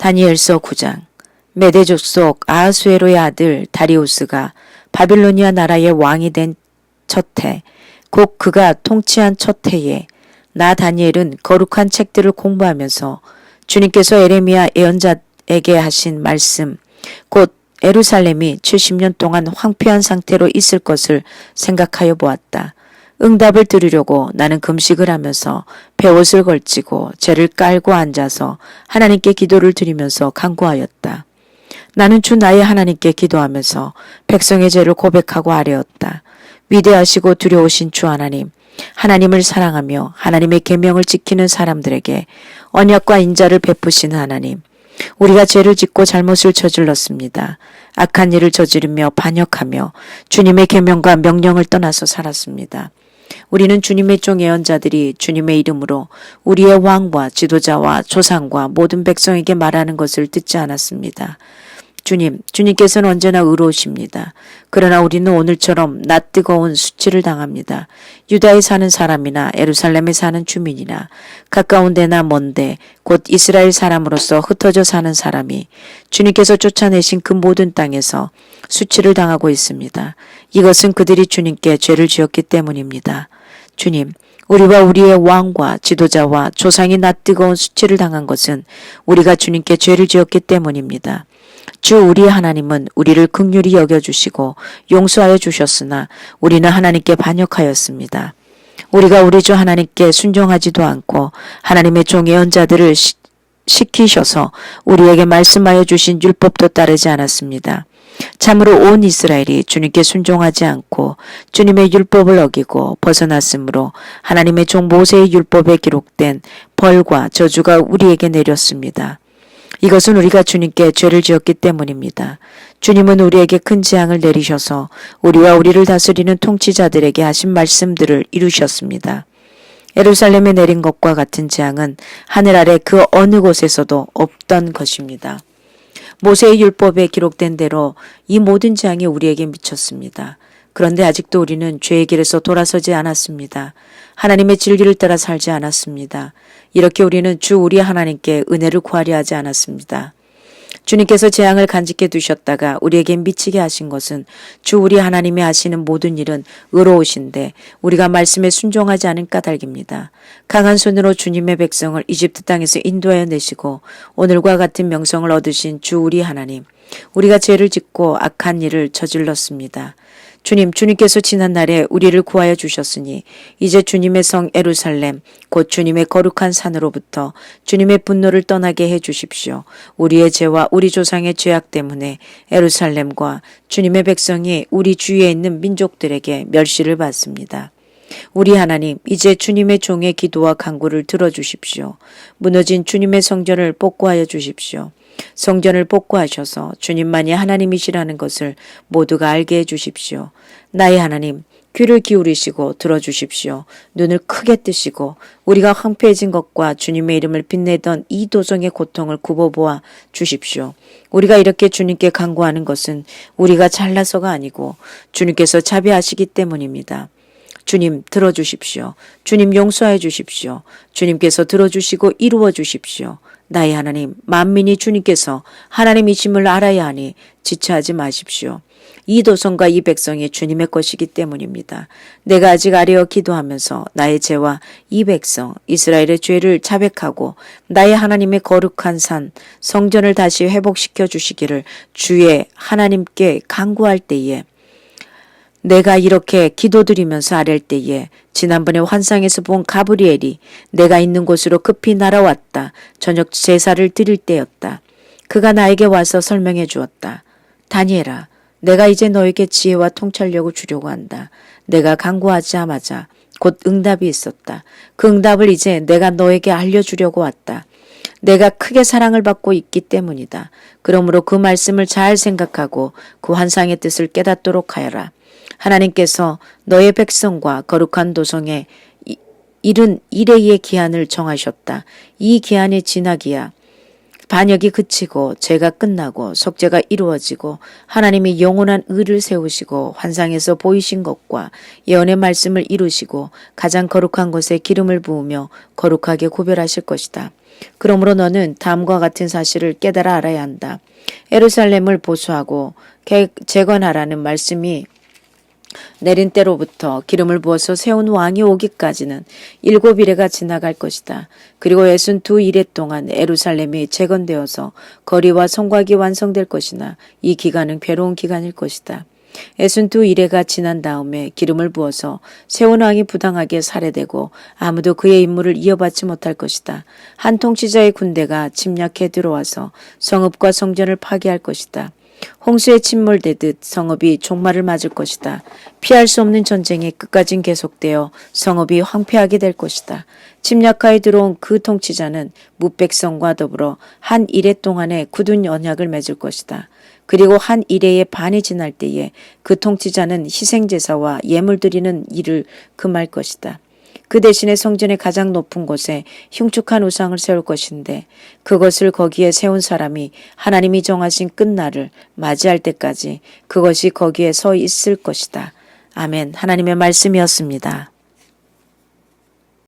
다니엘서 9장. 메대 족속 아하수에로의 아들 다리우스가 바빌로니아 나라의 왕이 된 첫 해, 곧 그가 통치한 첫 해에 나 다니엘은 거룩한 책들을 공부하면서 주님께서 에레미야 예언자에게 하신 말씀, 곧 예루살렘이 70년 동안 황폐한 상태로 있을 것을 생각하여 보았다. 응답을 들으려고 나는 금식을 하면서 베옷을 걸치고 죄를 깔고 앉아서 하나님께 기도를 드리면서 간구하였다. 나는 주 나의 하나님께 기도하면서 백성의 죄를 고백하고 아뢰었다. 위대하시고 두려우신 주 하나님, 하나님을 사랑하며 하나님의 계명을 지키는 사람들에게 언약과 인자를 베푸시는 하나님, 우리가 죄를 짓고 잘못을 저질렀습니다. 악한 일을 저지르며 반역하며 주님의 계명과 명령을 떠나서 살았습니다. 우리는 주님의 종 예언자들이 주님의 이름으로 우리의 왕과 지도자와 조상과 모든 백성에게 말하는 것을 듣지 않았습니다. 주님께서는 언제나 의로우십니다. 그러나 우리는 오늘처럼 낯뜨거운 수치를 당합니다. 유다에 사는 사람이나 예루살렘에 사는 주민이나 가까운 데나 먼데 곧 이스라엘 사람으로서 흩어져 사는 사람이 주님께서 쫓아내신 그 모든 땅에서 수치를 당하고 있습니다. 이것은 그들이 주님께 죄를 지었기 때문입니다. 주님, 우리와 우리의 왕과 지도자와 조상이 낯뜨거운 수치를 당한 것은 우리가 주님께 죄를 지었기 때문입니다. 주 우리 하나님은 우리를 긍휼히 여겨주시고 용서하여 주셨으나 우리는 하나님께 반역하였습니다. 우리가 우리 주 하나님께 순종하지도 않고 하나님의 종 예언자들을 시키셔서 우리에게 말씀하여 주신 율법도 따르지 않았습니다. 참으로 온 이스라엘이 주님께 순종하지 않고 주님의 율법을 어기고 벗어났으므로 하나님의 종 모세의 율법에 기록된 벌과 저주가 우리에게 내렸습니다. 이것은 우리가 주님께 죄를 지었기 때문입니다. 주님은 우리에게 큰 재앙을 내리셔서 우리와 우리를 다스리는 통치자들에게 하신 말씀들을 이루셨습니다. 예루살렘에 내린 것과 같은 재앙은 하늘 아래 그 어느 곳에서도 없던 것입니다. 모세의 율법에 기록된 대로 이 모든 재앙이 우리에게 미쳤습니다. 그런데 아직도 우리는 죄의 길에서 돌아서지 않았습니다. 하나님의 진리를 따라 살지 않았습니다. 이렇게 우리는 주 우리 하나님께 은혜를 구하려 하지 않았습니다. 주님께서 재앙을 간직해 두셨다가 우리에게 미치게 하신 것은 주 우리 하나님이 하시는 모든 일은 의로우신데 우리가 말씀에 순종하지 않은 까닭입니다. 강한 손으로 주님의 백성을 이집트 땅에서 인도하여 내시고 오늘과 같은 명성을 얻으신 주 우리 하나님, 우리가 죄를 짓고 악한 일을 저질렀습니다. 주님께서 지난날에 우리를 구하여 주셨으니 이제 주님의 성 예루살렘 곧 주님의 거룩한 산으로부터 주님의 분노를 떠나게 해 주십시오. 우리의 죄와 우리 조상의 죄악 때문에 예루살렘과 주님의 백성이 우리 주위에 있는 민족들에게 멸시를 받습니다. 우리 하나님, 이제 주님의 종의 기도와 간구를 들어주십시오. 무너진 주님의 성전을 복구하여 주십시오. 성전을 복구하셔서 주님만이 하나님이시라는 것을 모두가 알게 해주십시오. 나의 하나님, 귀를 기울이시고 들어주십시오. 눈을 크게 뜨시고 우리가 황폐해진 것과 주님의 이름을 빛내던 이 도성의 고통을 굽어보아 주십시오. 우리가 이렇게 주님께 간구하는 것은 우리가 잘나서가 아니고 주님께서 자비하시기 때문입니다. 주님 들어주십시오. 주님 용서해 주십시오. 주님께서 들어주시고 이루어 주십시오. 나의 하나님, 만민이 주님께서 하나님이심을 알아야 하니 지체하지 마십시오. 이 도성과 이 백성이 주님의 것이기 때문입니다. 내가 아직 아뢰어 기도하면서 나의 죄와 이 백성 이스라엘의 죄를 자백하고 나의 하나님의 거룩한 산 성전을 다시 회복시켜 주시기를 주의 하나님께 간구할 때에 내가 이렇게 기도드리면서 아랠 때에 지난번에 환상에서 본 가브리엘이 내가 있는 곳으로 급히 날아왔다. 저녁 제사를 드릴 때였다. 그가 나에게 와서 설명해 주었다. 다니엘아, 내가 이제 너에게 지혜와 통찰력을 주려고 한다. 내가 간구하자마자 곧 응답이 있었다. 그 응답을 이제 내가 너에게 알려주려고 왔다. 내가 크게 사랑을 받고 있기 때문이다. 그러므로 그 말씀을 잘 생각하고 그 환상의 뜻을 깨닫도록 하여라. 하나님께서 너의 백성과 거룩한 도성에 이른 이레의 기한을 정하셨다. 이 기한이 지나기야 반역이 그치고 죄가 끝나고 속죄가 이루어지고 하나님이 영원한 의를 세우시고 환상에서 보이신 것과 예언의 말씀을 이루시고 가장 거룩한 곳에 기름을 부으며 거룩하게 구별하실 것이다. 그러므로 너는 다음과 같은 사실을 깨달아 알아야 한다. 예루살렘을 보수하고 재건하라는 말씀이 내린 때로부터 기름을 부어서 세운 왕이 오기까지는 7일에가 지나갈 것이다. 그리고 62일에 동안 예루살렘이 재건되어서 거리와 성곽이 완성될 것이나 이 기간은 괴로운 기간일 것이다. 62일에가 지난 다음에 기름을 부어서 세운 왕이 부당하게 살해되고 아무도 그의 임무를 이어받지 못할 것이다. 한 통치자의 군대가 침략해 들어와서 성읍과 성전을 파괴할 것이다. 홍수에 침몰되듯 성읍이 종말을 맞을 것이다. 피할 수 없는 전쟁이 끝까지 계속되어 성읍이 황폐하게 될 것이다. 침략하에 들어온 그 통치자는 무백성과 더불어 한 이래 동안의 굳은 언약을 맺을 것이다. 그리고 한 이래의 반이 지날 때에 그 통치자는 희생제사와 예물 드리는 일을 금할 것이다. 그 대신에 성전의 가장 높은 곳에 흉측한 우상을 세울 것인데 그것을 거기에 세운 사람이 하나님이 정하신 끝날을 맞이할 때까지 그것이 거기에 서 있을 것이다. 아멘. 하나님의 말씀이었습니다.